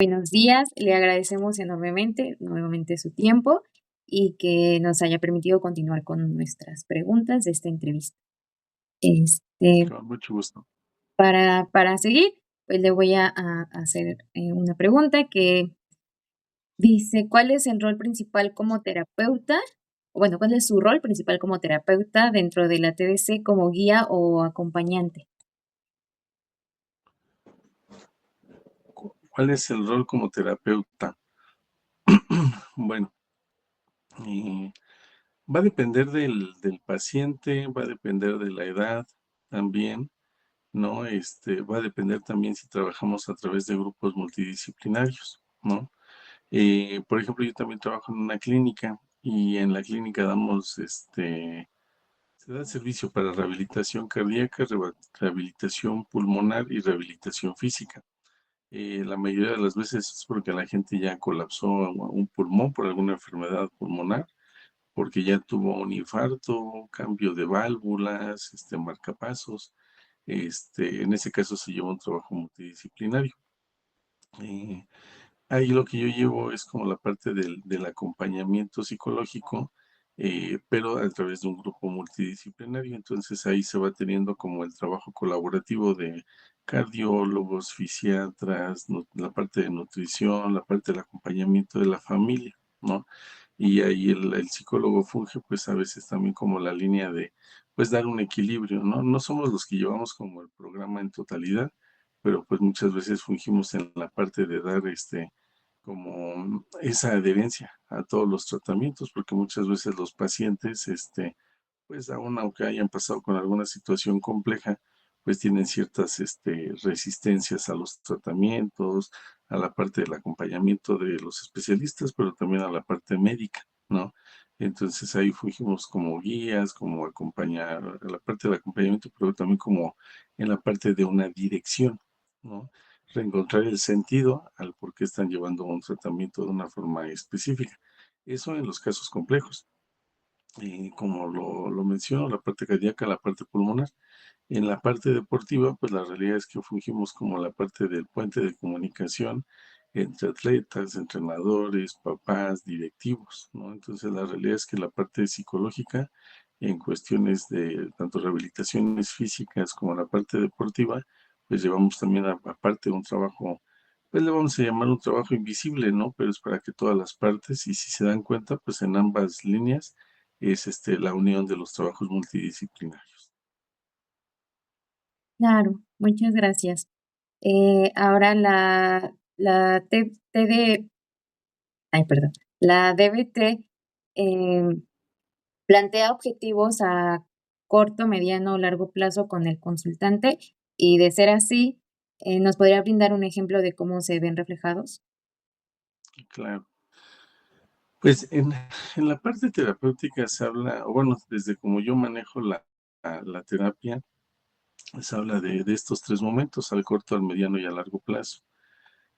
Buenos días, le agradecemos enormemente, nuevamente su tiempo y que nos haya permitido continuar con nuestras preguntas de esta entrevista. Este, Con mucho gusto. para seguir, pues le voy a hacer una pregunta que dice, ¿cuál es el rol principal como terapeuta? O bueno, ¿cuál es su rol principal como terapeuta dentro de la TDC como guía o acompañante? ¿Cuál es el rol como terapeuta? Bueno, eh, va a depender del paciente, va a depender de la edad también, ¿no? Va a depender también si trabajamos a través de grupos multidisciplinarios, ¿no? Por ejemplo, yo también trabajo en una clínica y en la clínica se da servicio para rehabilitación cardíaca, rehabilitación pulmonar y rehabilitación física. La mayoría de las veces es porque la gente ya colapsó un pulmón por alguna enfermedad pulmonar, porque ya tuvo un infarto, cambio de válvulas, marcapasos. En ese caso se lleva un trabajo multidisciplinario. Eh, Ahí lo que yo llevo es como la parte del acompañamiento psicológico, pero a través de un grupo multidisciplinario. Entonces ahí se va teniendo como el trabajo colaborativo de cardiólogos, fisiatras, la parte de nutrición, la parte del acompañamiento de la familia, ¿no? Y ahí el psicólogo funge pues a veces también como la línea de pues dar un equilibrio, ¿no? No somos los que llevamos como el programa en totalidad, pero pues muchas veces fungimos en la parte de dar como esa adherencia a todos los tratamientos, porque muchas veces los pacientes, pues aún aunque hayan pasado con alguna situación compleja, pues tienen ciertas resistencias a los tratamientos, a la parte del acompañamiento de los especialistas, pero también a la parte médica, ¿no? Entonces ahí fungimos como guías, como acompañar, a la parte del acompañamiento, pero también como en la parte de una dirección, ¿no? Reencontrar el sentido al por qué están llevando un tratamiento de una forma específica. Eso en los casos complejos. Y como lo menciono, la parte cardíaca, la parte pulmonar. En la parte deportiva, pues la realidad es que fungimos como la parte del puente de comunicación entre atletas, entrenadores, papás, directivos, ¿no? Entonces la realidad es que la parte psicológica en cuestiones de tanto rehabilitaciones físicas como la parte deportiva, pues llevamos también aparte un trabajo, pues le vamos a llamar un trabajo invisible, ¿no? Pero es para que todas las partes, y si se dan cuenta, pues en ambas líneas es la unión de los trabajos multidisciplinarios. Claro, muchas gracias. Ahora la TD ay, perdón, la DBT, em, plantea objetivos a corto, mediano o largo plazo con el consultante y de ser así, ¿nos podría brindar un ejemplo de cómo se ven reflejados? Claro. Pues en la parte terapéutica se habla, o bueno, desde como yo manejo la terapia, se habla de estos tres momentos, al corto, al mediano y a largo plazo.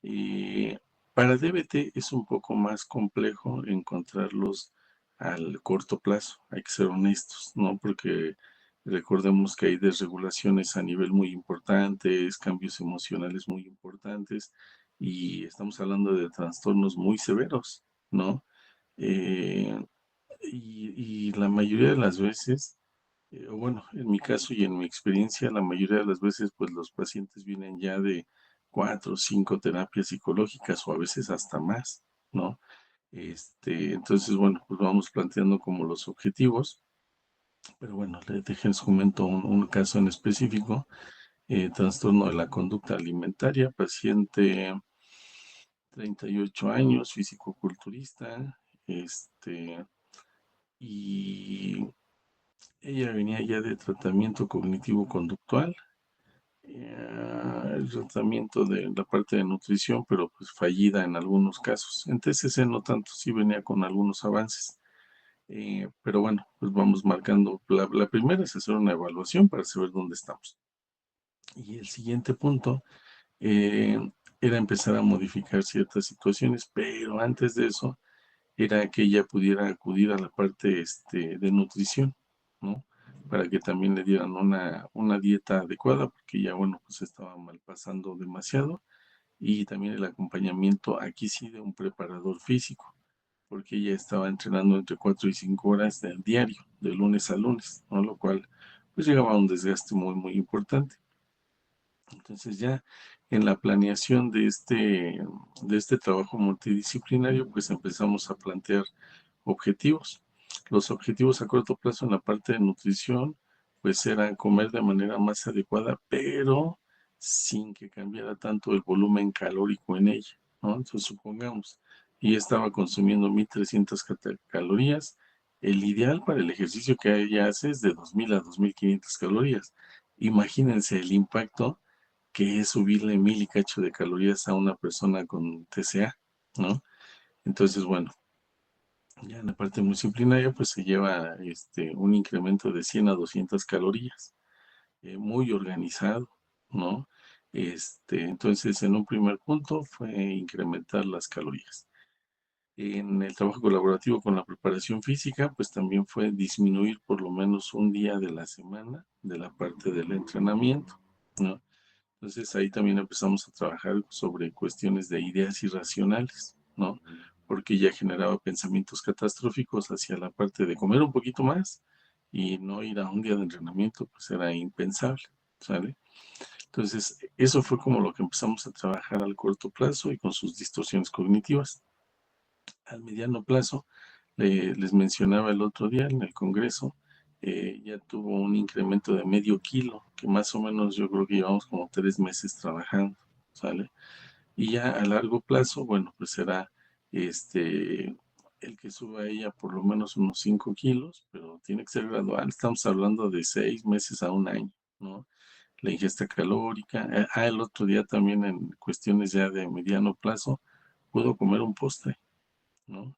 Y para DBT es un poco más complejo encontrarlos al corto plazo, hay que ser honestos, ¿no? Porque recordemos que hay desregulaciones a nivel muy importantes, cambios emocionales muy importantes, y estamos hablando de trastornos muy severos, ¿no? Eh, y la mayoría de las veces, o bueno, en mi caso y en mi experiencia, la mayoría de las veces, pues los pacientes vienen ya de 4 o 5 terapias psicológicas o a veces hasta más, ¿no? Entonces, bueno, pues vamos planteando como los objetivos, pero bueno, les comento un caso en específico, trastorno de la conducta alimentaria, paciente 38 años, fisicoculturista, y ella venía ya de tratamiento cognitivo-conductual, el tratamiento de la parte de nutrición, pero pues fallida en algunos casos. En TCC no tanto, sí venía con algunos avances. Pero bueno, pues vamos marcando. La primera es hacer una evaluación para saber dónde estamos. Y el siguiente punto eh, era empezar a modificar ciertas situaciones, pero antes de eso era que ella pudiera acudir a la parte de nutrición, ¿no? Para que también le dieran una dieta adecuada, porque ya, bueno, pues estaba mal pasando demasiado. y también el acompañamiento aquí sí de un preparador físico, porque ella estaba entrenando entre 4 y 5 horas del diario, de lunes a lunes, ¿no? Lo cual pues llegaba a un desgaste muy, muy importante. Entonces ya en la planeación de este trabajo multidisciplinario, pues empezamos a plantear objetivos. Los objetivos a corto plazo en la parte de nutrición, pues era comer de manera más adecuada, pero sin que cambiara tanto el volumen calórico en ella, ¿no? Entonces supongamos, ella estaba consumiendo 1300 calorías, el ideal para el ejercicio que ella hace es de 2000 a 2500 calorías. Imagínense el impacto que es subirle 1000 y cacho de calorías a una persona con TCA, ¿no? Entonces, bueno, ya en la parte disciplinaria, pues se lleva un incremento de 100 a 200 calorías, muy organizado, ¿no? Entonces, en un primer punto fue incrementar las calorías. En el trabajo colaborativo con la preparación física, pues también fue disminuir por lo menos un día de la semana de la parte del entrenamiento, ¿no? Entonces ahí también empezamos a trabajar sobre cuestiones de ideas irracionales, ¿no? Porque ya generaba pensamientos catastróficos hacia la parte de comer un poquito más y no ir a un día de entrenamiento, pues era impensable, ¿sale? Entonces, eso fue como lo que empezamos a trabajar al corto plazo y con sus distorsiones cognitivas. Al mediano plazo, les mencionaba el otro día en el Congreso, ya tuvo un incremento de medio kilo, que más o menos yo creo que llevamos como 3 meses trabajando, ¿sale? Y ya a largo plazo, bueno, pues será este, el que suba ella por lo menos unos 5 kilos, pero tiene que ser gradual, estamos hablando de 6 meses a un año, ¿no? La ingesta calórica, el otro día también en cuestiones ya de mediano plazo, pudo comer un postre, ¿no?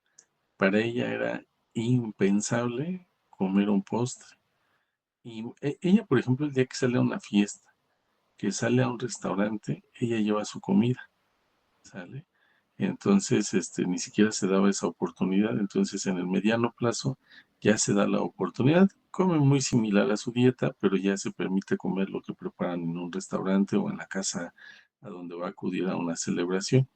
Para ella era impensable comer un postre. Y ella, por ejemplo, el día que sale a una fiesta, que sale a un restaurante, ella lleva su comida, ¿sale? Entonces, ni siquiera se daba esa oportunidad. Entonces, en el mediano plazo ya se da la oportunidad. Come muy similar a su dieta, pero ya se permite comer lo que preparan en un restaurante o en la casa a donde va a acudir a una celebración.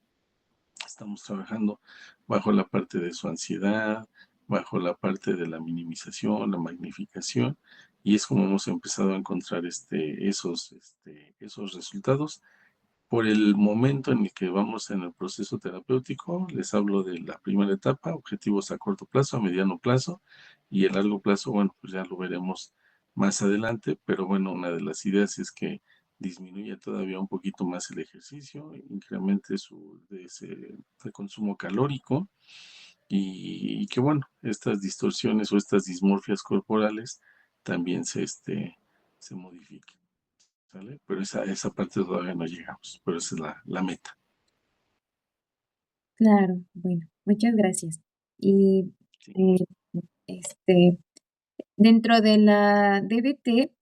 Estamos trabajando bajo la parte de su ansiedad, bajo la parte de la minimización, la magnificación, y es como hemos empezado a encontrar esos resultados. Por el momento en el que vamos en el proceso terapéutico, les hablo de la primera etapa, objetivos a corto plazo, a mediano plazo, y a largo plazo, bueno, pues ya lo veremos más adelante, pero bueno, una de las ideas es que disminuya todavía un poquito más el ejercicio, incremente el consumo calórico y que bueno, estas distorsiones o estas dismorfias corporales también se modifiquen, ¿sale? Pero esa parte todavía no llegamos, pero esa es la meta. Claro, bueno, muchas gracias. Y, Sí. eh, este, dentro de la DBT,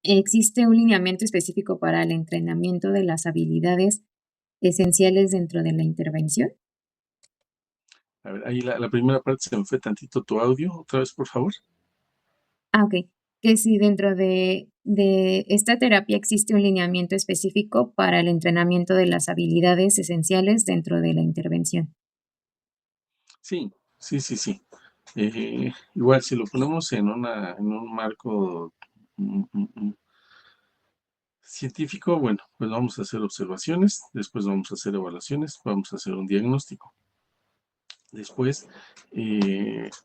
¿existe un lineamiento específico para el entrenamiento de las habilidades esenciales dentro de la intervención? A ver, ahí la primera parte se me fue tantito tu audio, otra vez, por favor. Okey, que si dentro de esta terapia existe un lineamiento específico para el entrenamiento de las habilidades esenciales dentro de la intervención. Sí, sí, sí, sí. Igual, si lo ponemos en un marco científico, bueno, pues vamos a hacer observaciones, después vamos a hacer evaluaciones, vamos a hacer un diagnóstico. Después,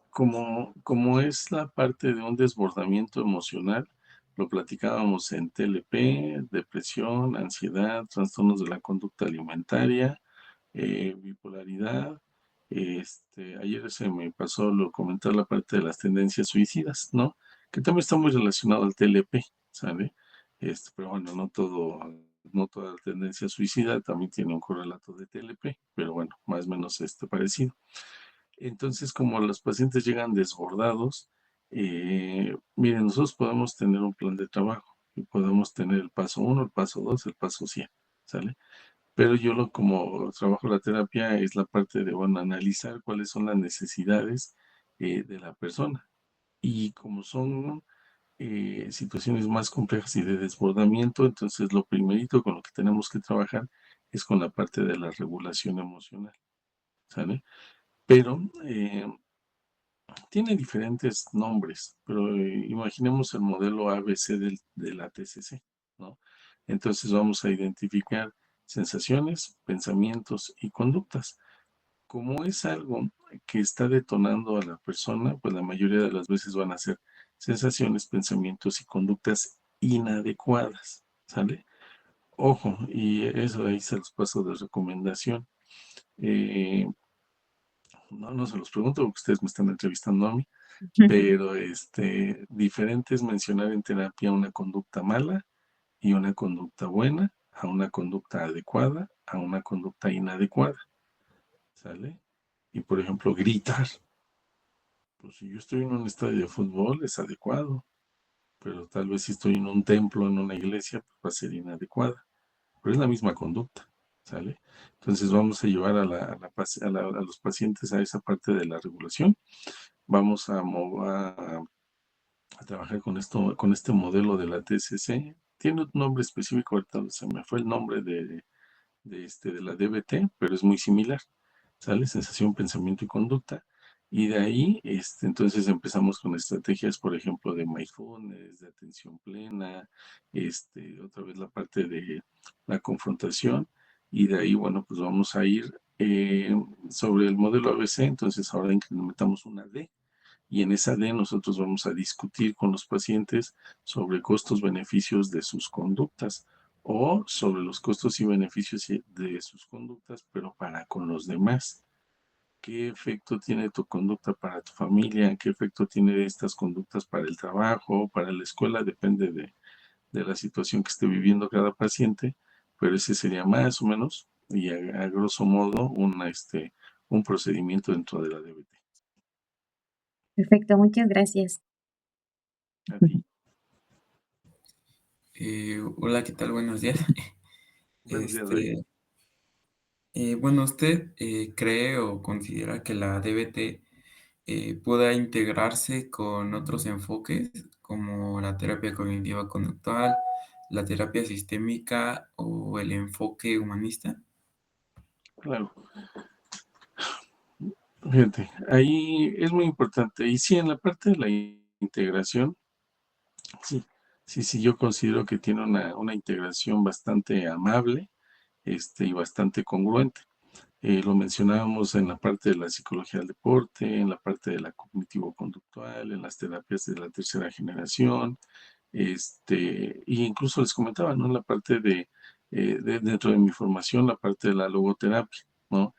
como es la parte de un desbordamiento emocional, lo platicábamos en TLP, depresión, ansiedad, trastornos de la conducta alimentaria, bipolaridad. Ayer se me pasó lo comentar la parte de las tendencias suicidas, ¿no? Que también está muy relacionado al TLP, ¿sabe? Pero bueno, no toda tendencia suicida también tiene un correlato de TLP, pero bueno, más o menos parecido. Entonces, como los pacientes llegan desbordados, miren, nosotros podemos tener un plan de trabajo y podemos tener el paso uno, el paso 2, el paso 100, ¿sale? Pero como trabajo la terapia es la parte de, bueno, analizar cuáles son las necesidades de la persona. Y como son situaciones más complejas y de desbordamiento, entonces lo primerito con lo que tenemos que trabajar es con la parte de la regulación emocional, ¿sale? Pero tiene diferentes nombres, pero imaginemos el modelo ABC de la TCC, ¿no? Entonces vamos a identificar sensaciones, pensamientos y conductas. Como es algo que está detonando a la persona, pues la mayoría de las veces van a ser sensaciones, pensamientos y conductas inadecuadas, ¿sale? Ojo, y eso ahí se los paso de recomendación. Eh, no se los pregunto porque ustedes me están entrevistando a mí, pero diferente es mencionar en terapia una conducta mala y una conducta buena, a una conducta adecuada, a una conducta inadecuada, ¿sale? Y por ejemplo, gritar. Pues si yo estoy en un estadio de fútbol es adecuado, pero tal vez si estoy en un templo, en una iglesia, pues va a ser inadecuada. Pero es la misma conducta, ¿sale? Entonces vamos a llevar a los pacientes a esa parte de la regulación. Vamos a trabajar con esto, con este modelo de la TCC. Tiene un nombre específico, ahorita se me fue el nombre de la DBT, pero es muy similar, ¿sale? Sensación, pensamiento y conducta. Y de ahí, entonces empezamos con estrategias, por ejemplo, de mindfulness, de atención plena, otra vez la parte de la confrontación. Y de ahí, bueno, pues vamos a ir sobre el modelo ABC, entonces ahora incrementamos una D y en esa D nosotros vamos a discutir con los pacientes sobre costos-beneficios de sus conductas o sobre los costos y beneficios de sus conductas, pero para con los demás. ¿Qué efecto tiene tu conducta para tu familia? ¿Qué efecto tiene estas conductas para el trabajo, para la escuela? Depende de la situación que esté viviendo cada paciente, pero ese sería más o menos, y a grosso modo, un procedimiento dentro de la DBT. Perfecto, muchas gracias. A ti. Hola, ¿qué tal? Buenos días. Buenos días, David. Este, bueno, ¿usted cree o considera que la DBT pueda integrarse con otros enfoques como la terapia cognitiva conductual, la terapia sistémica o el enfoque humanista? Claro. Fíjate, ahí es muy importante. Y sí, en la parte de la integración, sí, sí, yo considero que tiene una integración bastante amable, y bastante congruente. Lo mencionábamos en la parte de la psicología del deporte, en la parte de la cognitivo-conductual, en las terapias de la tercera generación, y incluso les comentaba, ¿no? En la parte dentro de mi formación, la parte de la logoterapia, ¿no?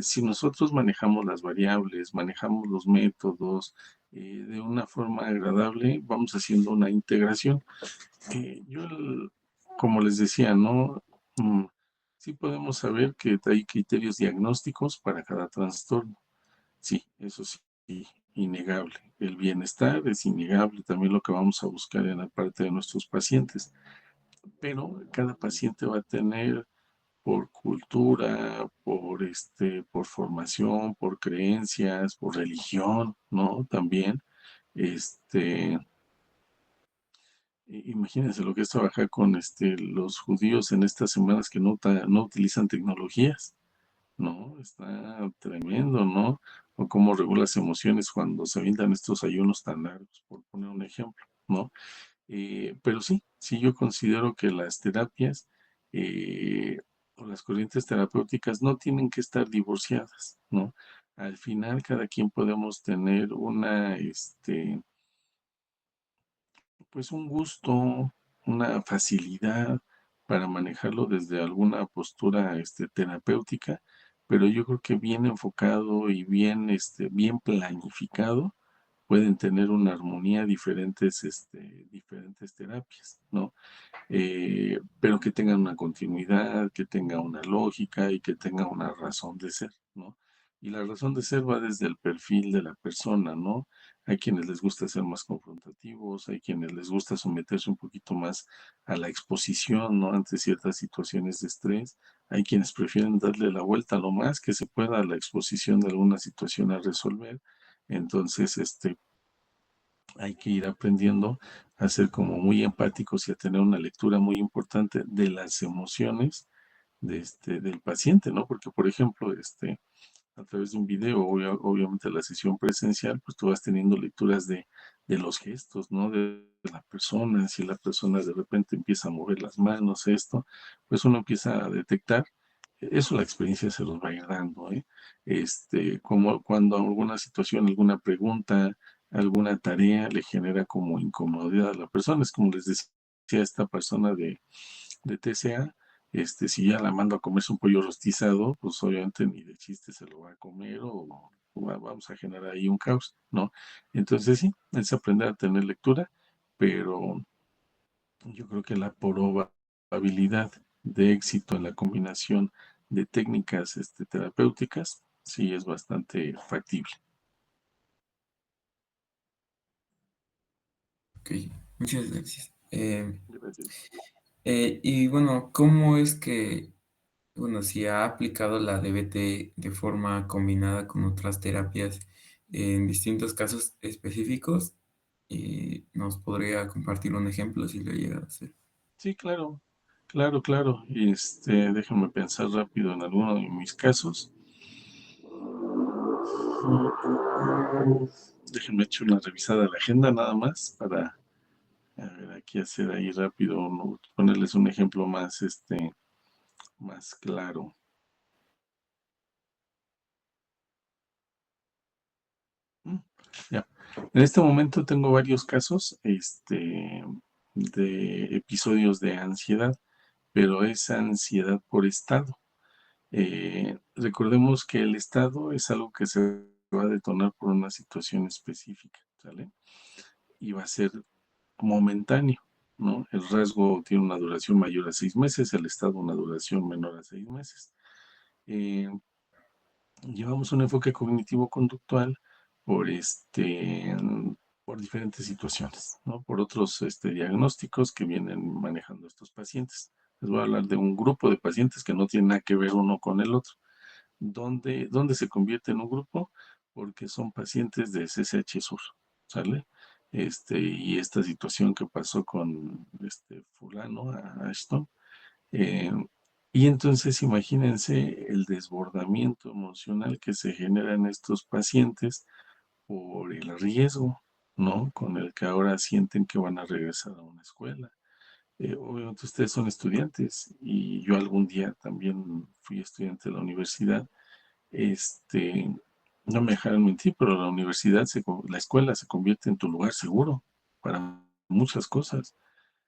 Si nosotros manejamos las variables, manejamos los métodos de una forma agradable, vamos haciendo una integración. Como les decía, ¿no? Sí podemos saber que hay criterios diagnósticos para cada trastorno. Sí, eso sí, innegable. El bienestar es innegable, también lo que vamos a buscar en la parte de nuestros pacientes. Pero cada paciente va a tener por cultura, por formación, por creencias, por religión, ¿no? También, este, imagínense lo que es trabajar con los judíos en estas semanas que no utilizan tecnologías, ¿no? Está tremendo, ¿no? O cómo regula las emociones cuando se avientan estos ayunos tan largos, por poner un ejemplo, ¿no? Pero sí, yo considero que las terapias o las corrientes terapéuticas no tienen que estar divorciadas, ¿no? Al final, cada quien podemos tener pues un gusto, una facilidad para manejarlo desde alguna postura terapéutica, pero yo creo que bien enfocado y bien planificado pueden tener una armonía diferentes terapias, ¿no? Pero que tengan una continuidad, que tenga una lógica y que tenga una razón de ser, ¿no? Y la razón de ser va desde el perfil de la persona, ¿no? Hay quienes les gusta ser más confrontativos, hay quienes les gusta someterse un poquito más a la exposición, ¿no? Ante ciertas situaciones de estrés. Hay quienes prefieren darle la vuelta lo más que se pueda a la exposición de alguna situación a resolver. Entonces, hay que ir aprendiendo a ser como muy empáticos y a tener una lectura muy importante de las emociones del paciente, ¿no? Porque, por ejemplo, a través de un video, obviamente la sesión presencial, pues tú vas teniendo lecturas de los gestos, ¿no? De la persona, si la persona de repente empieza a mover las manos, esto, pues uno empieza a detectar, eso la experiencia se los va a ir dando, ¿eh? Como cuando alguna situación, alguna pregunta, alguna tarea le genera como incomodidad a la persona, es como les decía esta persona de TCA, si ya la mando a comerse un pollo rostizado, pues obviamente ni de chiste se lo va a comer o vamos a generar ahí un caos, ¿no? Entonces sí, es aprender a tener lectura, pero yo creo que la probabilidad de éxito en la combinación de técnicas terapéuticas sí es bastante factible. Ok, muchas gracias. Gracias. Y bueno, ¿cómo es que, bueno, si ha aplicado la DBT de forma combinada con otras terapias en distintos casos específicos? Y nos podría compartir un ejemplo si lo llega a hacer. Sí, claro, claro, claro. Y déjame pensar rápido en alguno de mis casos. Déjenme echar una revisada a la agenda nada más para a ver, aquí hacer ahí rápido, ponerles un ejemplo más, más claro. Mm, Ya. En este momento tengo varios casos, de episodios de ansiedad, pero es ansiedad por estado. Recordemos que el estado es algo que se va a detonar por una situación específica, ¿sale? Y va a ser momentáneo, ¿no? El rasgo tiene una duración mayor a 6 meses, el estado una duración menor a 6 meses. Eh, Llevamos un enfoque cognitivo-conductual por, por diferentes situaciones, ¿no? Por otros diagnósticos que vienen manejando estos pacientes. Les voy a hablar de un grupo de pacientes que no tienen nada que ver uno con el otro. ¿Dónde se convierte en un grupo? Porque son pacientes de CCH Sur, ¿sale? Y esta situación que pasó con fulano, a Ashton, eh, y entonces imagínense el desbordamiento emocional que se genera en estos pacientes por el riesgo, ¿no? Con el que ahora sienten que van a regresar a una escuela. Obviamente ustedes son estudiantes y yo algún día también fui estudiante de la universidad. este, no me dejaron mentir, pero la universidad, la escuela se convierte en tu lugar seguro para muchas cosas.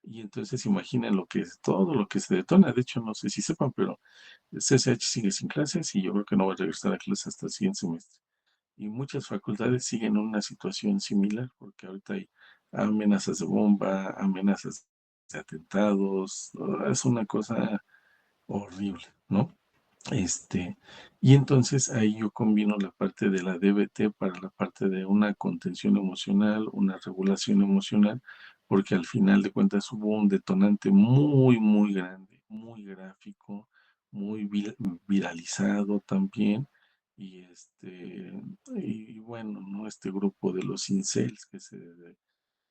Y entonces imaginen todo lo que se detona. De hecho, no sé si sepan, pero el CCH sigue sin clases y yo creo que no va a regresar a clases hasta el siguiente semestre. Y muchas facultades siguen en una situación similar, porque ahorita hay amenazas de bomba, amenazas de atentados, es una cosa horrible, ¿no? Este, y entonces ahí yo combino la parte de la DBT para la parte de una contención emocional, una regulación emocional, porque al final de cuentas hubo un detonante muy, muy grande, muy gráfico, muy viralizado también. Y y bueno, ¿no? Este grupo de los incels que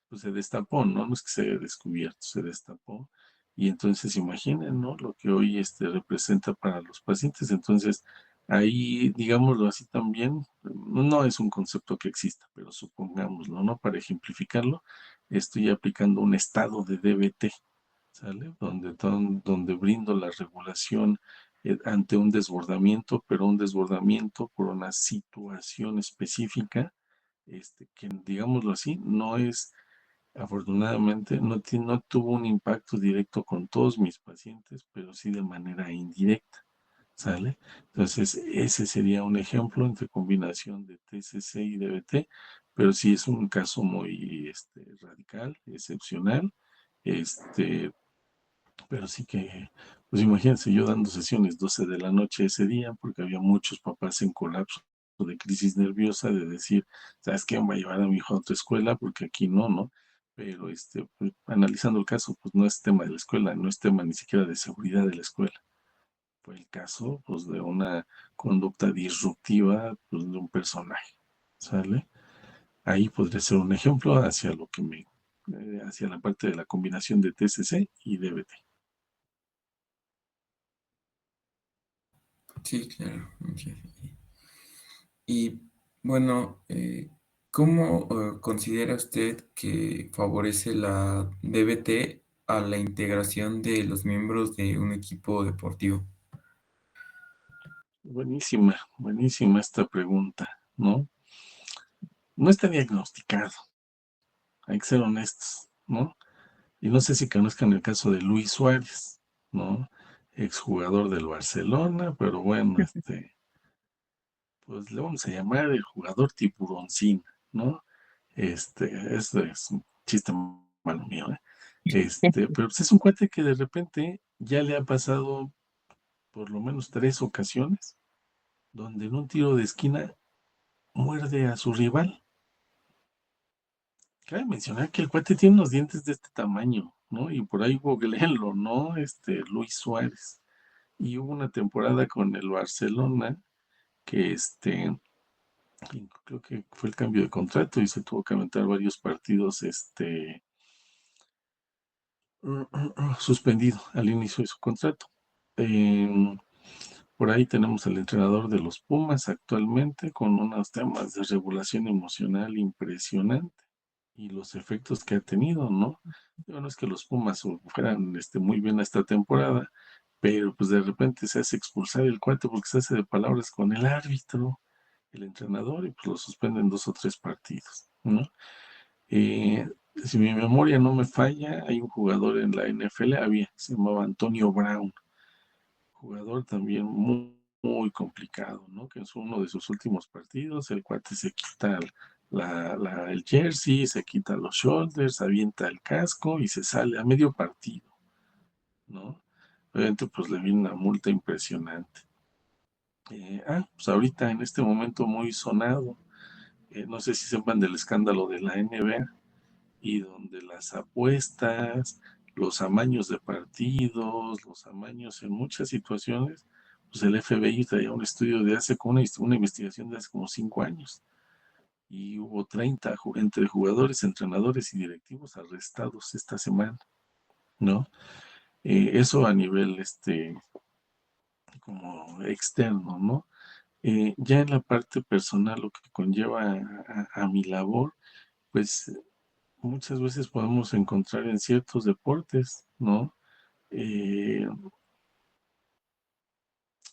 pues se destapó, ¿no? No es que se haya descubierto, se destapó. Y entonces imaginen, ¿no? Lo que hoy representa para los pacientes. Entonces, ahí, digámoslo así también, no es un concepto que exista, pero supongámoslo, ¿no? Para ejemplificarlo, estoy aplicando un estado de DBT, ¿sale? Donde brindo la regulación ante un desbordamiento, pero un desbordamiento por una situación específica, que digámoslo así, no es. Afortunadamente no tuvo un impacto directo con todos mis pacientes, pero sí de manera indirecta, ¿sale? Entonces, ese sería un ejemplo entre combinación de TCC y DBT, pero sí es un caso muy radical, excepcional, este, pero sí que, pues imagínense yo dando sesiones 12 de la noche ese día, porque había muchos papás en colapso de crisis nerviosa, de decir, ¿sabes qué? Voy a llevar a mi hijo a otra escuela, porque aquí no, ¿no? Pero pues, analizando el caso, pues no es tema de la escuela, no es tema ni siquiera de seguridad de la escuela. Fue el caso, pues, de una conducta disruptiva, pues, de un personaje, ¿sale? Ahí podría ser un ejemplo hacia hacia la parte de la combinación de TCC y DBT. Sí, claro. Ok. Y bueno, ¿cómo considera usted que favorece la DBT a la integración de los miembros de un equipo deportivo? Buenísima, buenísima esta pregunta, ¿no? No está diagnosticado, hay que ser honestos, ¿no? Y no sé si conozcan el caso de Luis Suárez, ¿no? Exjugador del Barcelona, pero bueno, pues le vamos a llamar el jugador tiburoncín, ¿no? Eso es un chiste malo mío, ¿eh? Pero pues es un cuate que de repente ya le ha pasado por lo menos 3 ocasiones, donde en un tiro de esquina muerde a su rival. Cabe mencionar que el cuate tiene unos dientes de este tamaño, ¿no? Y por ahí googleenlo, ¿no? Luis Suárez. Y hubo una temporada con el Barcelona que y creo que fue el cambio de contrato y se tuvo que aventar varios partidos suspendido al inicio de su contrato. Em, por ahí tenemos al entrenador de los Pumas actualmente con unos temas de regulación emocional impresionante y los efectos que ha tenido, ¿no? Digo, no es que los Pumas fueran muy bien esta temporada, pero pues de repente se hace expulsar el cuate porque se hace de palabras con el árbitro, el entrenador, y pues lo suspenden 2 o 3 partidos, ¿no? Si mi memoria no me falla, hay un jugador en la NFL, se llamaba Antonio Brown, jugador también muy, muy complicado, ¿no? Que es uno de sus últimos partidos, el cuate se quita el jersey, se quita los shoulders, avienta el casco y se sale a medio partido, ¿no? Obviamente, pues le viene una multa impresionante. Pues ahorita en este momento muy sonado, no sé si sepan del escándalo de la NBA y donde las apuestas, los amaños de partidos, los amaños en muchas situaciones, pues el FBI traía un estudio de hace como una investigación de hace como 5 años y hubo 30 entre jugadores, entrenadores y directivos arrestados esta semana, ¿no? Eso a nivel como externo, ¿no? Ya en la parte personal, lo que conlleva a mi labor, pues muchas veces podemos encontrar en ciertos deportes, ¿no? Eh,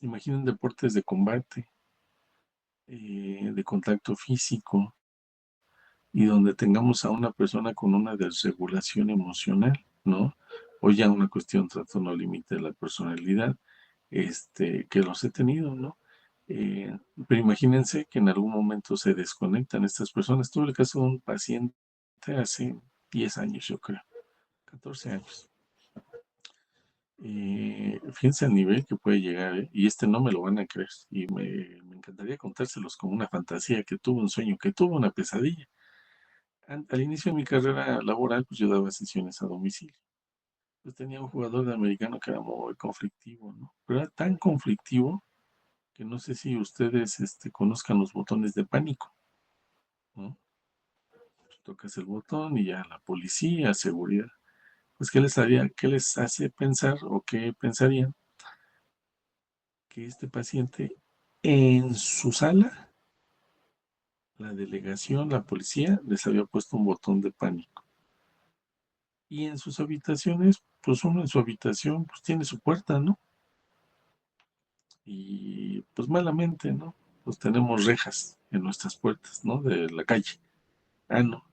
Imaginen deportes de combate, de contacto físico, y donde tengamos a una persona con una desregulación emocional, ¿no? O ya una cuestión trastorno límite de la personalidad, que los he tenido, ¿no? Pero imagínense que en algún momento se desconectan estas personas. Tuve el caso de un paciente hace 10 años, yo creo, 14 años. Fíjense al nivel que puede llegar, ¿eh? Y no me lo van a creer. Y me encantaría contárselos como una fantasía que tuvo, un sueño, que tuvo una pesadilla. Al inicio de mi carrera laboral, pues yo daba sesiones a domicilio. Pues tenía un jugador de americano que era muy conflictivo, ¿no? Pero era tan conflictivo que no sé si ustedes conozcan los botones de pánico, ¿no? Pues tocas el botón y ya la policía, seguridad. Pues, qué les hace pensar o qué pensarían que este paciente en su sala, la delegación, la policía, les había puesto un botón de pánico? Y en sus habitaciones, pues uno en su habitación, pues tiene su puerta, ¿no? Y pues malamente, ¿no? Pues tenemos rejas en nuestras puertas, ¿no? De la calle. No.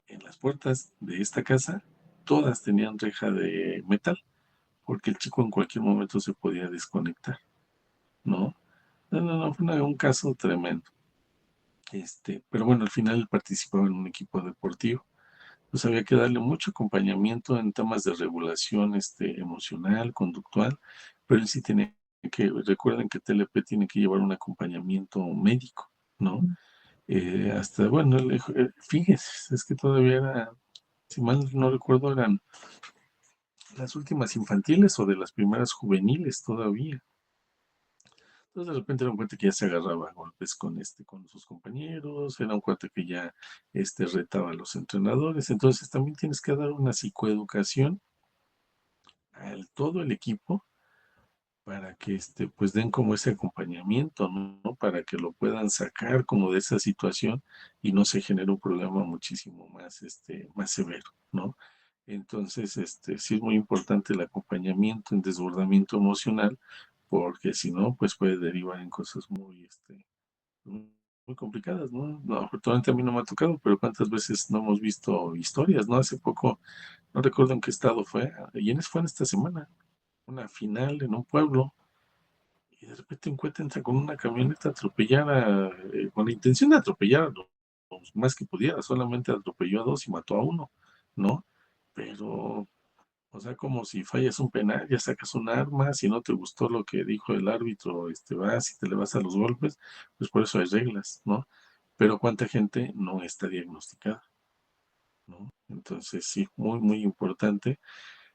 En las puertas de esta casa, todas tenían reja de metal, porque el chico en cualquier momento se podía desconectar, ¿no? No, fue un caso tremendo. Pero bueno, al final él participaba en un equipo deportivo. Pues había que darle mucho acompañamiento en temas de regulación emocional, conductual, pero él sí tenía recuerden que TLP tiene que llevar un acompañamiento médico, ¿no? Hasta, bueno, fíjese, es que todavía era, si mal no recuerdo, eran las últimas infantiles o de las primeras juveniles todavía. Entonces de repente era un cuate que ya se agarraba a golpes con sus compañeros, era un cuate que ya retaba a los entrenadores. Entonces también tienes que dar una psicoeducación a todo el equipo para que pues den como ese acompañamiento, ¿no? Para que lo puedan sacar como de esa situación y no se genere un problema muchísimo más, más severo, ¿no? Entonces, sí es muy importante el acompañamiento en desbordamiento emocional, porque si no, pues puede derivar en cosas muy, muy complicadas, ¿no? No, afortunadamente a mí no me ha tocado, pero cuántas veces no hemos visto historias, ¿no? Hace poco, no recuerdo en qué estado fue, fue en esta semana, una final en un pueblo, y de repente un cuate entra con una camioneta atropellada, con la intención de atropellar a los más que pudiera, solamente atropelló a dos y mató a uno, ¿no? Pero, o sea, como si fallas un penal, ya sacas un arma, si no te gustó lo que dijo el árbitro, vas y te le vas a los golpes, pues por eso hay reglas, ¿no? Pero cuánta gente no está diagnosticada, ¿no? Entonces, sí, muy, muy importante.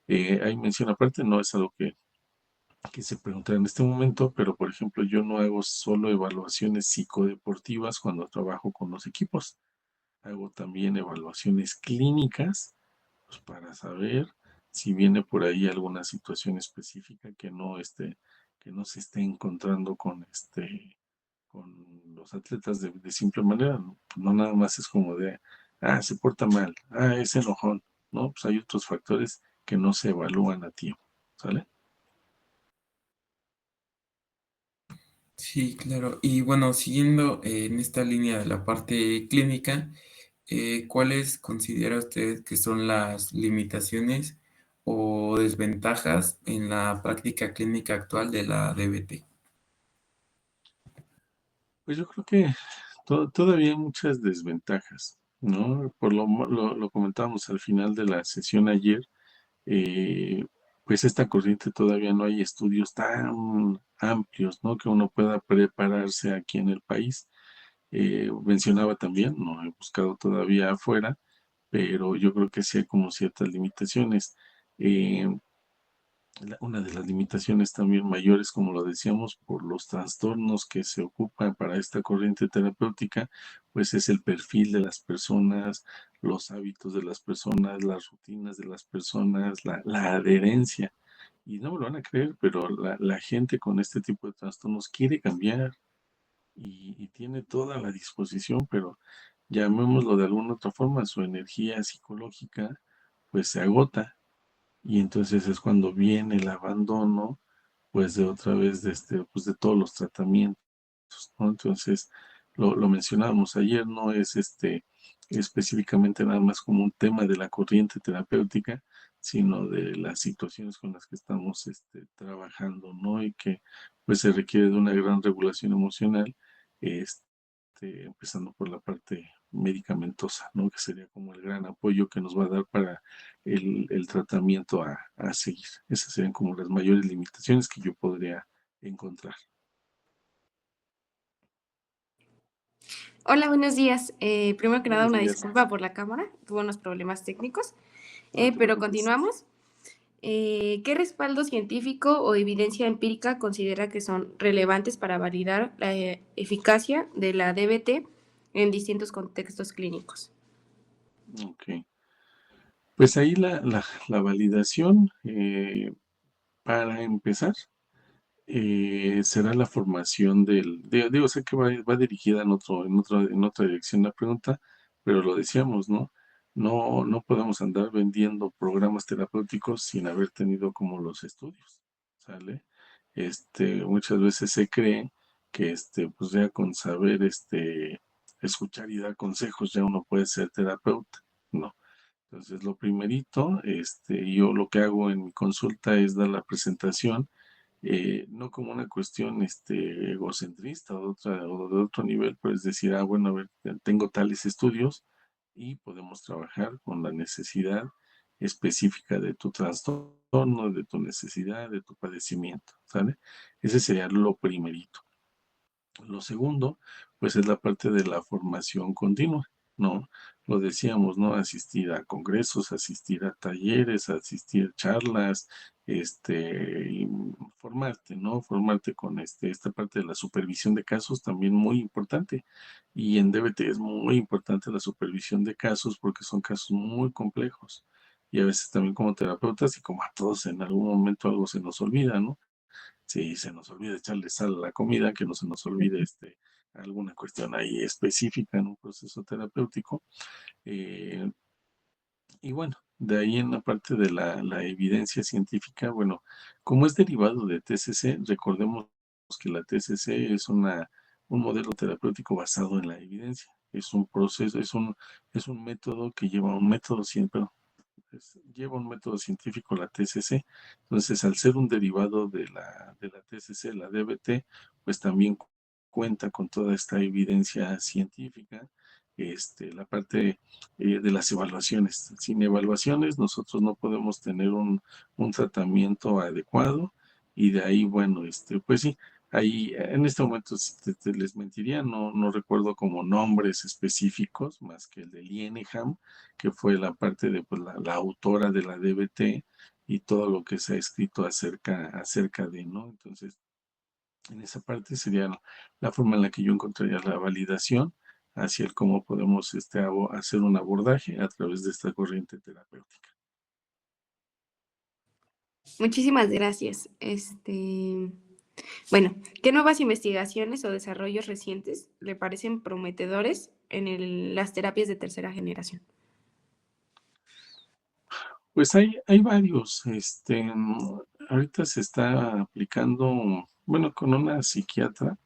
Hay mención aparte, no es algo que se pregunta en este momento, pero por ejemplo, yo no hago solo evaluaciones psicodeportivas cuando trabajo con los equipos, hago también evaluaciones clínicas, pues, para saber si viene por ahí alguna situación específica que no se esté encontrando con los atletas de simple manera, ¿no? No nada más es como de, se porta mal, es enojón, ¿no? Pues hay otros factores que no se evalúan a tiempo, ¿sale? Sí, claro. Y bueno, siguiendo en esta línea de la parte clínica, ¿cuáles considera usted que son las limitaciones o desventajas en la práctica clínica actual de la DBT? Pues yo creo que todavía hay muchas desventajas, ¿no? Lo comentábamos al final de la sesión ayer, eh, pues esta corriente todavía no hay estudios tan amplios, ¿no? Que uno pueda prepararse aquí en el país. Mencionaba también, no he buscado todavía afuera, pero yo creo que sí hay como ciertas limitaciones. Eh, una de las limitaciones también mayores, como lo decíamos, por los trastornos que se ocupan para esta corriente terapéutica, pues es el perfil de las personas, los hábitos de las personas, las rutinas de las personas, la adherencia. Y no me lo van a creer, pero la gente con este tipo de trastornos quiere cambiar y tiene toda la disposición, pero llamémoslo de alguna otra forma, su energía psicológica pues se agota y entonces es cuando viene el abandono, pues de otra vez pues de todos los tratamientos, ¿no? Entonces, lo mencionábamos ayer, no es específicamente nada más como un tema de la corriente terapéutica, sino de las situaciones con las que estamos trabajando, ¿no? Y que pues se requiere de una gran regulación emocional, empezando por la parte medicamentosa, ¿no? Que sería como el gran apoyo que nos va a dar para el tratamiento a seguir. Esas serían como las mayores limitaciones que yo podría encontrar. Hola, buenos días. Primero que nada, Buenos una días. disculpa por la cámara, tuvo unos problemas técnicos, No te pero preocupes. continuamos. ¿Qué respaldo científico o evidencia empírica considera que son relevantes para validar la eficacia de la DBT en distintos contextos clínicos? Ok. Pues ahí la validación, para empezar, será la formación digo, sé que va dirigida en otra dirección la pregunta, pero lo decíamos, ¿no? No podemos andar vendiendo programas terapéuticos sin haber tenido como los estudios, ¿sale? Muchas veces se cree que, pues ya con saber, escuchar y dar consejos ya uno puede ser terapeuta, no. Entonces, lo primerito, yo lo que hago en mi consulta es dar la presentación, no como una cuestión egocentrista o de otro nivel, pero es decir, bueno, a ver, tengo tales estudios y podemos trabajar con la necesidad específica de tu trastorno, de tu necesidad, de tu padecimiento, ¿sale? Ese sería lo primerito. Lo segundo, pues es la parte de la formación continua, ¿no? Lo decíamos, ¿no? Asistir a congresos, asistir a talleres, asistir a charlas, y formarte, ¿no? Formarte con esta parte de la supervisión de casos también muy importante. Y en DBT es muy importante la supervisión de casos porque son casos muy complejos. Y a veces también como terapeutas y como a todos en algún momento algo se nos olvida, ¿no? si se nos olvida echarle sal a la comida, que no se nos olvide alguna cuestión ahí específica en un proceso terapéutico. Y bueno, de ahí en la parte de la evidencia científica, bueno, como es derivado de TCC, recordemos que la TCC es un modelo terapéutico basado en la evidencia. Es un proceso, es un método que lleva un método siempre, lleva un método científico la TCC. Entonces, al ser un derivado de la TCC, la DBT, pues también cuenta con toda esta evidencia científica, la parte de las evaluaciones. Sin evaluaciones, nosotros no podemos tener un tratamiento adecuado y de ahí, bueno, pues sí, ahí en este momento les mentiría, no recuerdo como nombres específicos más que el de Linehan, que fue la parte de pues, la autora de la DBT y todo lo que se ha escrito acerca de, ¿no? Entonces, en esa parte sería la forma en la que yo encontraría la validación hacia el cómo podemos hacer un abordaje a través de esta corriente terapéutica. Muchísimas gracias. Bueno, ¿qué nuevas investigaciones o desarrollos recientes le parecen prometedores en las terapias de tercera generación? Pues hay varios. Ahorita se está aplicando, bueno, con una psiquiatra,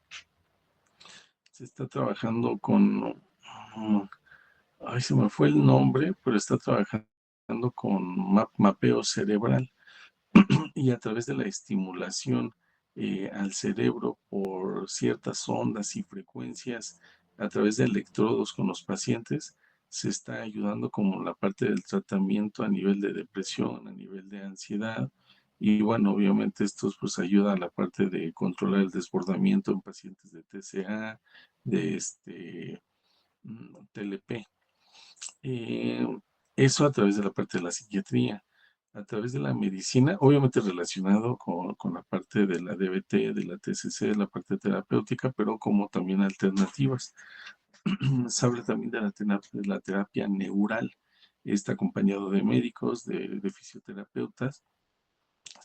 se está trabajando con, ay, se me fue el nombre, pero está trabajando con mapeo cerebral y a través de la estimulación al cerebro por ciertas ondas y frecuencias a través de electrodos con los pacientes, se está ayudando como la parte del tratamiento a nivel de depresión, a nivel de ansiedad. Y bueno, obviamente esto pues ayuda a la parte de controlar el desbordamiento en pacientes de TCA, de TLP. Eh, Eso a través de la parte de la psiquiatría, a través de la medicina, obviamente relacionado con la parte de la DBT, de la TCC, la parte terapéutica, pero como también alternativas. Se habla también de la terapia neural, está acompañado de médicos, de fisioterapeutas.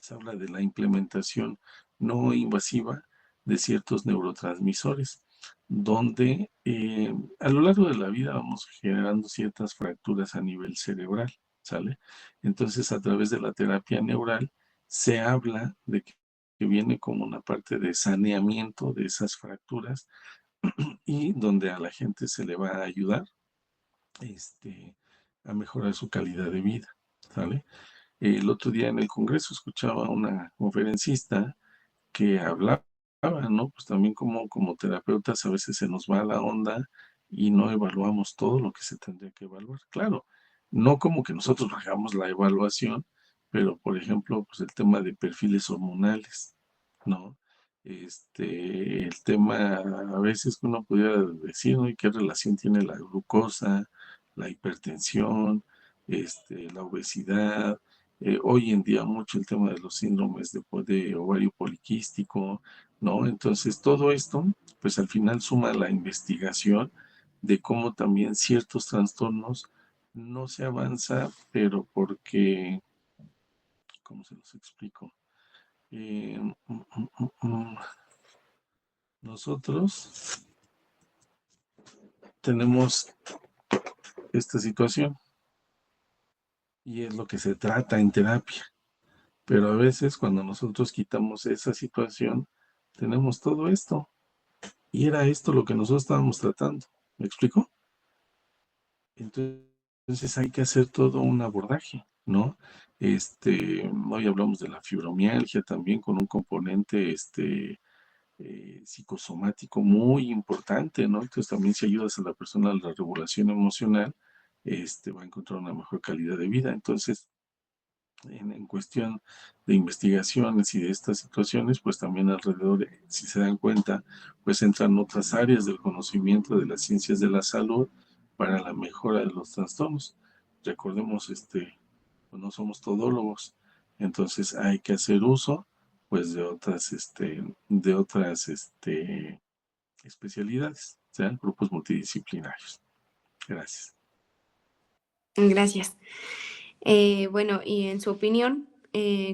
Se habla de la implementación no invasiva de ciertos neurotransmisores, donde a lo largo de la vida vamos generando ciertas fracturas a nivel cerebral, ¿sale? Entonces, a través de la terapia neural, se habla de que viene como una parte de saneamiento de esas fracturas y donde a la gente se le va a ayudar a mejorar su calidad de vida, ¿sale? El otro día en el Congreso escuchaba a una conferencista que hablaba, ¿no? Pues también como terapeutas a veces se nos va la onda y no evaluamos todo lo que se tendría que evaluar. Claro, no como que nosotros hagamos la evaluación, pero por ejemplo, pues el tema de perfiles hormonales, ¿no? El tema a veces que uno pudiera decir, ¿no? ¿Y qué relación tiene la glucosa, la hipertensión, la obesidad? Hoy en día mucho el tema de los síndromes de ovario poliquístico, ¿no? Entonces todo esto, pues al final suma la investigación de cómo también ciertos trastornos no se avanza, pero porque, ¿cómo se los explico? Eh, mm, mm, Nosotros tenemos esta situación y es lo que se trata en terapia. Pero a veces cuando nosotros quitamos esa situación, tenemos todo esto. Y era esto lo que nosotros estábamos tratando. ¿Me explico? Entonces hay que hacer todo un abordaje, ¿no? Hoy hablamos de la fibromialgia también con un componente psicosomático muy importante, ¿no? Entonces también si ayudas a la persona a la regulación emocional, va a encontrar una mejor calidad de vida. Entonces, en cuestión de investigaciones y de estas situaciones, pues también alrededor, si se dan cuenta, pues entran otras áreas del conocimiento de las ciencias de la salud para la mejora de los trastornos. Recordemos, pues no somos todólogos, entonces hay que hacer uso, pues, de otras especialidades, sean grupos multidisciplinarios. Gracias. Gracias. Bueno, y en su opinión,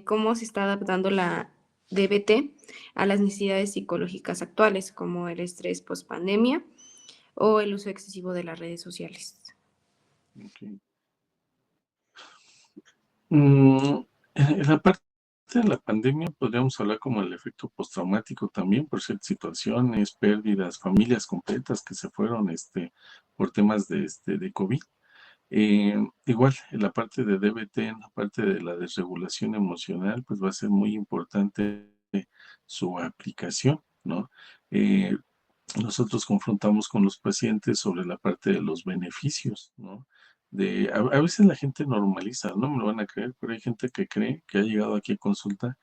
¿cómo se está adaptando la DBT a las necesidades psicológicas actuales, como el estrés post-pandemia o el uso excesivo de las redes sociales. Ok. En la parte de la pandemia podríamos hablar como el efecto postraumático también por ciertas situaciones, pérdidas, familias completas que se fueron por temas de COVID. Igual, en la parte de DBT, en la parte de la desregulación emocional, pues va a ser muy importante su aplicación, ¿no? Eh, Nosotros confrontamos con los pacientes sobre la parte de los beneficios, ¿no? A veces la gente normaliza, no me lo van a creer, pero hay gente que cree que ha llegado aquí a consulta,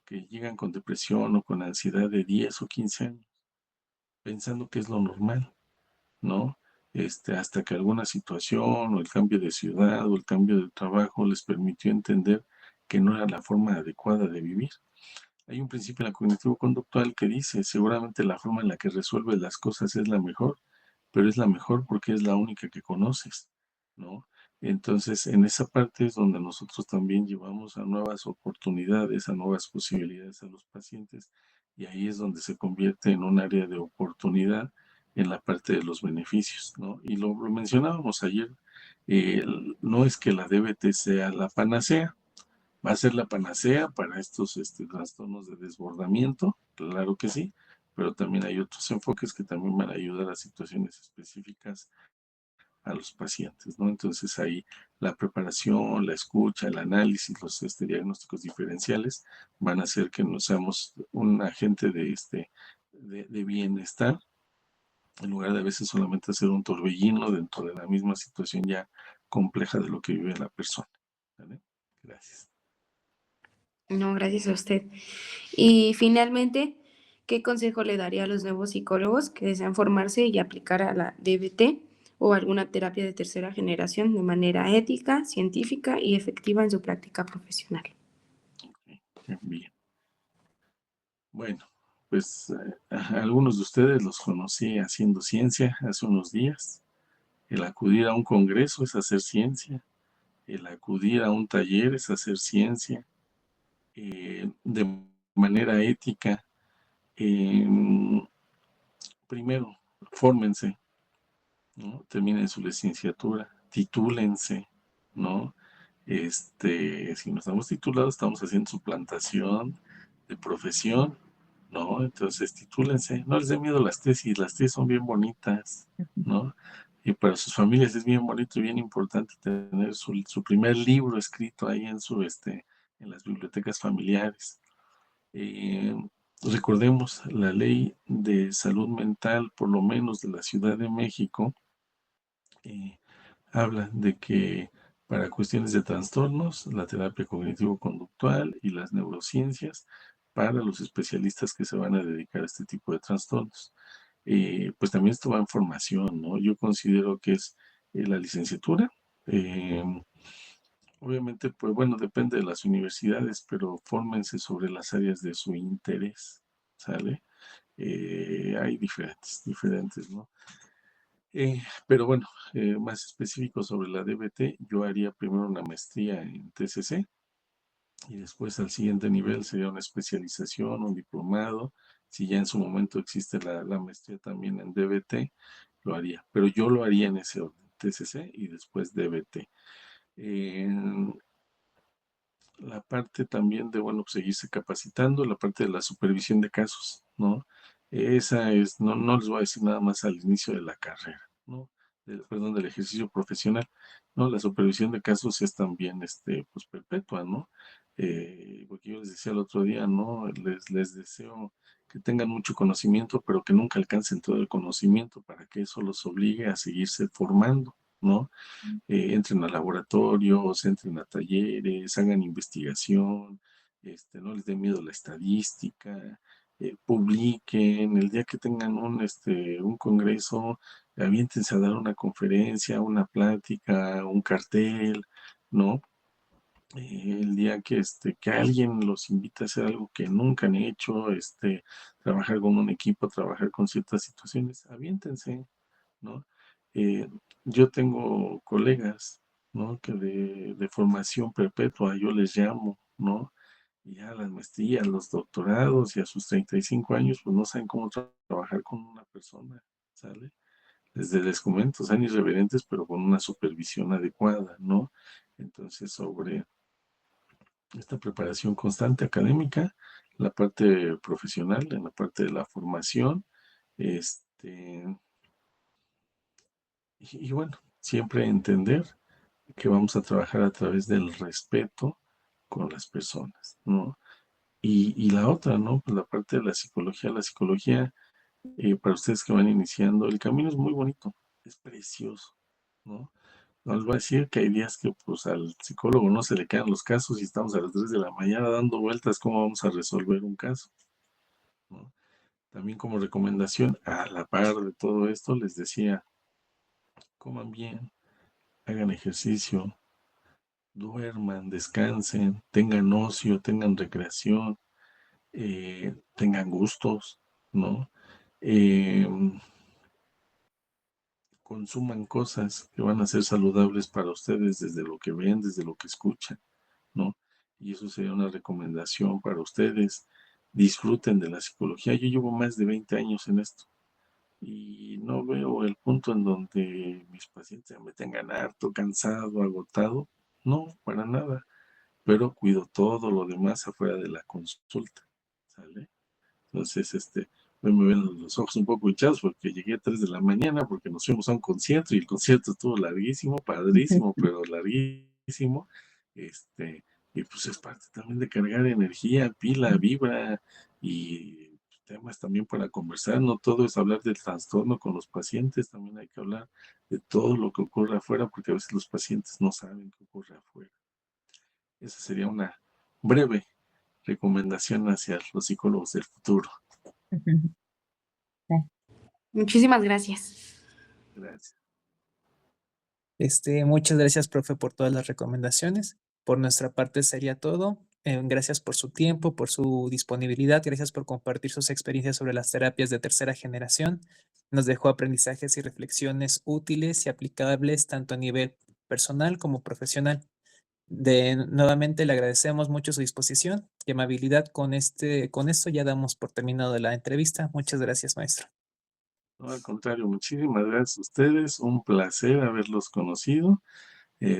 que llegan con depresión o con ansiedad de 10 o 15 años, pensando que es lo normal, ¿no? Hasta que alguna situación o el cambio de ciudad o el cambio de trabajo les permitió entender que no era la forma adecuada de vivir. Hay un principio en la cognitivo-conductual que dice, seguramente la forma en la que resuelves las cosas es la mejor, pero es la mejor porque es la única que conoces, ¿no? Entonces, en esa parte es donde nosotros también llevamos a nuevas oportunidades, a nuevas posibilidades a los pacientes, y ahí es donde se convierte en un área de oportunidad en la parte de los beneficios, ¿no? Y lo mencionábamos ayer, no es que la DBT sea la panacea, va a ser la panacea para estos trastornos de desbordamiento, claro que sí, pero también hay otros enfoques que también van a ayudar a situaciones específicas a los pacientes, ¿no? Entonces ahí la preparación, la escucha, el análisis, los diagnósticos diferenciales van a hacer que nos seamos un agente de bienestar, en lugar de a veces solamente hacer un torbellino dentro de la misma situación ya compleja de lo que vive la persona. ¿Vale? Gracias. No, gracias a usted. Y finalmente, ¿qué consejo le daría a los nuevos psicólogos que desean formarse y aplicar a la DBT o alguna terapia de tercera generación de manera ética, científica y efectiva en su práctica profesional? Bien. Bueno, pues a algunos de ustedes los conocí haciendo ciencia hace unos días. El acudir a un congreso es hacer ciencia. El acudir a un taller es hacer ciencia. De manera ética, em, primero, fórmense, ¿no? Terminen su licenciatura, titúlense, ¿no? Si no estamos titulados, estamos haciendo suplantación de profesión, ¿no? Entonces, titúlense, no les dé miedo las tesis son bien bonitas, ¿no? Y para sus familias es bien bonito y bien importante tener su primer libro escrito ahí en las bibliotecas familiares. Eh, Recordemos la ley de salud mental, por lo menos de la Ciudad de México, eh, habla de que para cuestiones de trastornos, la terapia cognitivo-conductual y las neurociencias para los especialistas que se van a dedicar a este tipo de trastornos. Pues también esto va en formación, ¿no? Yo considero que es la licenciatura. eh, Obviamente, pues bueno, depende de las universidades, pero fórmense sobre las áreas de su interés, ¿sale? Hay diferentes, ¿no? Pero bueno, más específico sobre la DBT, yo haría primero una maestría en TCC y después al siguiente nivel sería una especialización, un diplomado. Si ya en su momento existe la maestría también en DBT, lo haría. Pero yo lo haría en ese orden, TCC y después DBT. La parte también de, bueno, pues seguirse capacitando, la parte de la supervisión de casos, ¿no? Esa es, no les voy a decir nada más al inicio de la carrera, ¿no? Perdón, del ejercicio profesional, ¿no? La supervisión de casos es también, pues perpetua, ¿no? Porque yo les decía el otro día, ¿no? Les deseo que tengan mucho conocimiento, pero que nunca alcancen todo el conocimiento para que eso los obligue a seguirse formando, ¿no? Entren a laboratorios, entren a talleres, hagan investigación, no les dé miedo la estadística, publiquen, el día que tengan un congreso, aviéntense a dar una conferencia, una plática, un cartel, ¿no? El día que alguien los invita a hacer algo que nunca han hecho, trabajar con un equipo, trabajar con ciertas situaciones, aviéntense, ¿no? Eh, yo tengo colegas, ¿no? Que de formación perpetua, yo les llamo, ¿no? Y ya las maestrías, los doctorados, y a sus 35 años, pues no saben cómo trabajar con una persona, ¿sale? Les comento, sean irreverentes, pero con una supervisión adecuada, ¿no? Entonces, sobre esta preparación constante académica, la parte profesional, en la parte de la formación, este, y bueno, siempre entender que vamos a trabajar a través del respeto con las personas, ¿no? Y la otra, ¿no? Pues la parte de la psicología, para ustedes que van iniciando, el camino es muy bonito, es precioso, ¿no? No les voy a decir que hay días que pues al psicólogo no se le quedan los casos y estamos a las 3 de la mañana dando vueltas cómo vamos a resolver un caso, ¿no? También como recomendación, a la par de todo esto, les decía, coman bien, hagan ejercicio, duerman, descansen, tengan ocio, tengan recreación, tengan gustos, ¿no? Eh, consuman cosas que van a ser saludables para ustedes desde lo que ven, desde lo que escuchan, ¿no? Y eso sería una recomendación para ustedes. Disfruten de la psicología. Yo llevo más de 20 años en esto y no veo el punto en donde mis pacientes me tengan harto, cansado, agotado. No, para nada. Pero cuido todo lo demás afuera de la consulta, ¿sale? Entonces, hoy me ven los ojos un poco hinchados porque llegué a 3 de la mañana porque nos fuimos a un concierto y el concierto estuvo larguísimo, padrísimo, pero larguísimo. Este, y pues es parte también de cargar energía, pila, vibra y temas también para conversar. No todo es hablar del trastorno con los pacientes, también hay que hablar de todo lo que ocurre afuera porque a veces los pacientes no saben qué ocurre afuera. Esa sería una breve recomendación hacia los psicólogos del futuro. Muchísimas gracias. Gracias. Muchas gracias, profe, por todas las recomendaciones. Por nuestra parte sería todo. Gracias por su tiempo, por su disponibilidad. Gracias por compartir sus experiencias sobre las terapias de tercera generación. Nos dejó aprendizajes y reflexiones útiles y aplicables tanto a nivel personal como profesional. Nuevamente le agradecemos mucho su disposición y amabilidad. Con esto ya damos por terminado la entrevista. Muchas gracias, maestro. No, al contrario, muchísimas gracias a ustedes. Un placer haberlos conocido.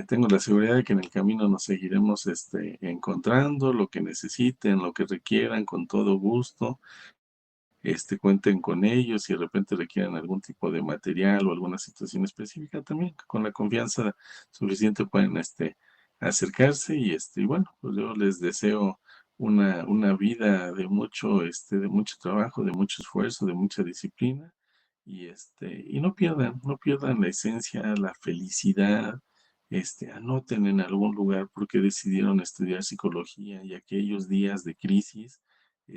Tengo la seguridad de que en el camino nos seguiremos encontrando lo que necesiten, lo que requieran, con todo gusto. Cuenten con ellos si de repente requieren algún tipo de material o alguna situación específica también, con la confianza suficiente pueden acercarse y bueno, pues yo les deseo una vida de mucho trabajo, de mucho esfuerzo, de mucha disciplina y no pierdan la esencia, la felicidad. Anoten en algún lugar por qué decidieron estudiar psicología y aquellos días de crisis,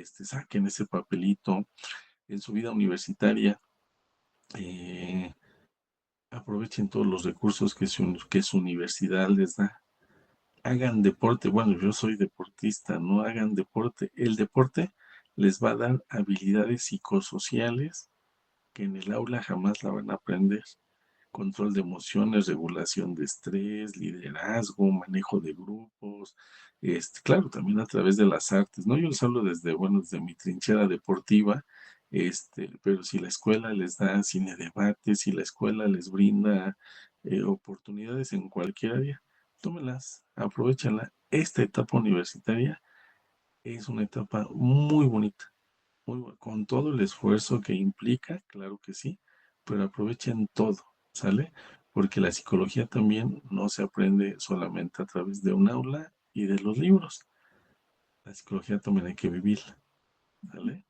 saquen ese papelito en su vida universitaria. eh, Aprovechen todos los recursos que su universidad les da. Hagan deporte. Bueno, yo soy deportista, no hagan deporte. El deporte les va a dar habilidades psicosociales que en el aula jamás la van a aprender. Control de emociones, regulación de estrés, liderazgo, manejo de grupos, claro, también a través de las artes, ¿no? Yo les hablo desde mi trinchera deportiva, pero si la escuela les da cine debate, si la escuela les brinda oportunidades en cualquier área, tómenlas, aprovechenla. Esta etapa universitaria es una etapa muy bonita, con todo el esfuerzo que implica, claro que sí, pero aprovechen todo, ¿sale? Porque la psicología también no se aprende solamente a través de un aula y de los libros. La psicología también hay que vivirla, ¿sale?